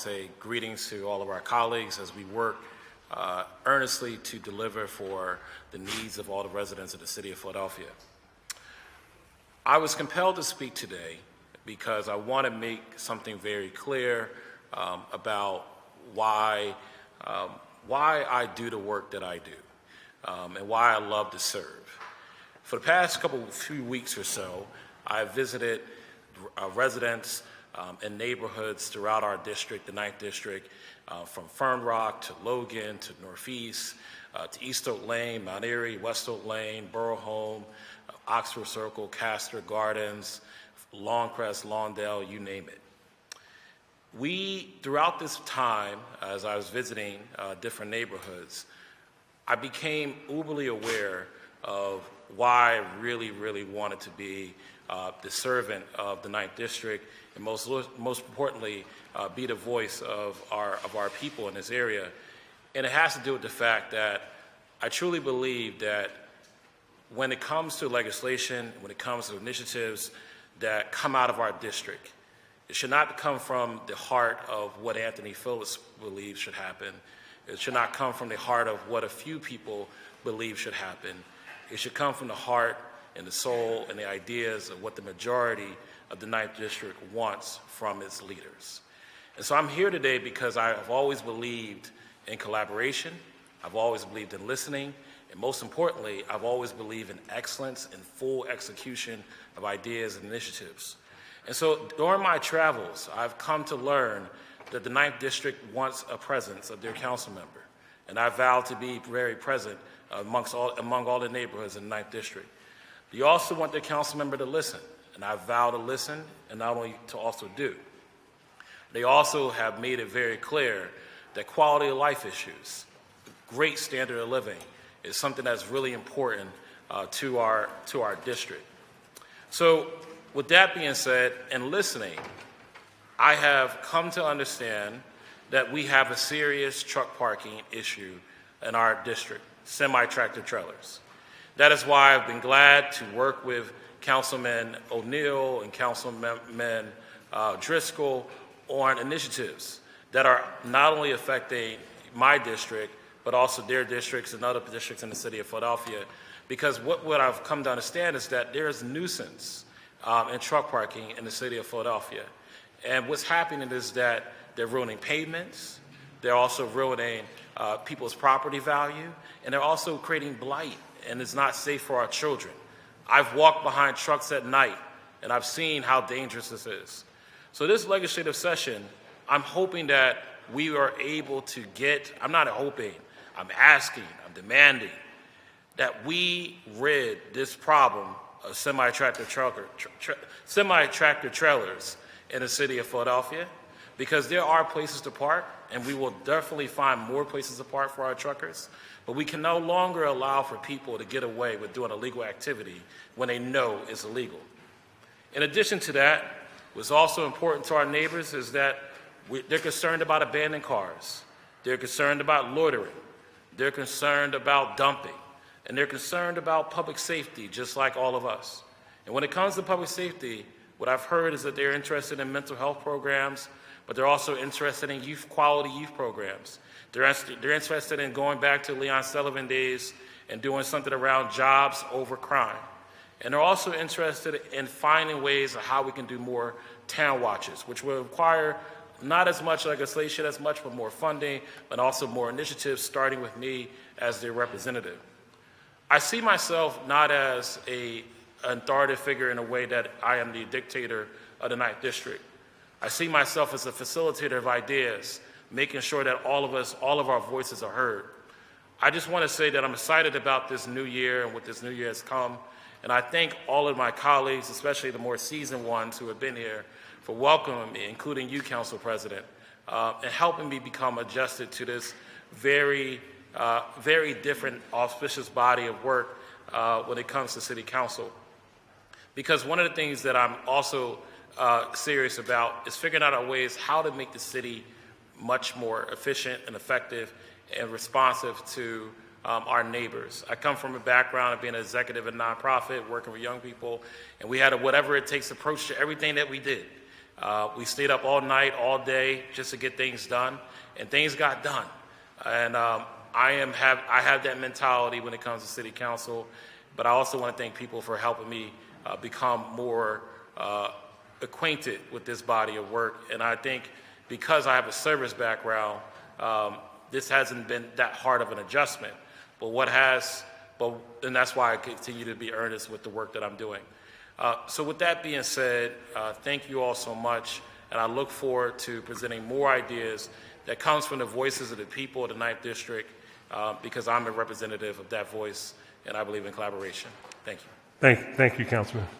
Say greetings to all of our colleagues as we work earnestly to deliver for the needs of all the residents of the city of Philadelphia. I was compelled to speak today because I want to make something very clear about why I do the work that I do and why I love to serve. For the past few weeks or so, I've visited residents in neighborhoods throughout our district, the 9th District, from Fern Rock to Logan to Northeast, to East Oak Lane, Mount Airy, West Oak Lane, Borough Home, Oxford Circle, Castor Gardens, Longcrest, Lawndale, you name it. Throughout this time, as I was visiting different neighborhoods, I became uberly aware of why I really wanted to be the servant of the 9th District, and most importantly, be the voice of our people in this area. And it has to do with the fact that I truly believe that when it comes to legislation, when it comes to initiatives that come out of our district, it should not come from the heart of what Anthony Phillips believes should happen. It should not come from the heart of what a few people believe should happen. It should come from the heart and the soul and the ideas of what the majority of the 9th District wants from its leaders. And so I'm here today because I've always believed in collaboration, I've always believed in listening, and most importantly, I've always believed in excellence and full execution of ideas and initiatives. And so during my travels, I've come to learn that the 9th District wants a presence of their council member, and I vow to be very present among all the neighborhoods in the 9th District. They also want their council member to listen, and I vow to listen and not only to also do. They also have made it very clear that quality of life issues, great standard of living, is something that's really important to our district. So with that being said, and listening, I have come to understand that we have a serious truck parking issue in our district, semi-tractor trailers. That is why I've been glad to work with Councilman O'Neill and Councilman Driscoll on initiatives that are not only affecting my district, but also their districts and other districts in the city of Philadelphia. Because what I've come to understand is that there is nuisance in truck parking in the city of Philadelphia. And what's happening is that they're ruining pavements, they're also ruining people's property value, and they're also creating blight, and it's not safe for our children. I've walked behind trucks at night, and I've seen how dangerous this is. So this legislative session, I'm hoping that we are able to I'm not hoping, I'm asking, I'm demanding that we rid this problem of semi-tractor trailers in the city of Philadelphia, because there are places to park, and we will definitely find more places to park for our truckers, but we can no longer allow for people to get away with doing illegal activity when they know it's illegal. In addition to that, what's also important to our neighbors is that they're concerned about abandoned cars, they're concerned about loitering, they're concerned about dumping, and they're concerned about public safety, just like all of us. And when it comes to public safety, what I've heard is that they're interested in mental health programs, but they're also interested in quality youth programs. They're interested in going back to Leon Sullivan days and doing something around jobs over crime. And they're also interested in finding ways of how we can do more town watches, which will require not as much legislation as much, but more funding, but also more initiatives, starting with me as their representative. I see myself not as an authoritative figure in a way that I am the dictator of the 9th District. I see myself as a facilitator of ideas, making sure that all of our voices are heard. I just want to say that I'm excited about this new year and what this new year has come, and I thank all of my colleagues, especially the more seasoned ones who have been here, for welcoming me, including you, Council President, and helping me become adjusted to this very different, auspicious body of work when it comes to City Council. Because one of the things that I'm also serious about is figuring out ways how to make the city much more efficient and effective and responsive to our neighbors. I come from a background of being an executive in a nonprofit, working with young people, and we had a whatever it takes approach to everything that we did. We stayed up all night, all day, just to get things done, and things got done. And I have that mentality when it comes to City Council, but I also want to thank people for helping me become more acquainted with this body of work. And I think because I have a service background, this hasn't been that hard of an adjustment. And that's why I continue to be earnest with the work that I'm doing. So with that being said, thank you all so much, and I look forward to presenting more ideas that comes from the voices of the people of the 9th District, because I'm a representative of that voice, and I believe in collaboration. Thank you. Thank you, Councilman.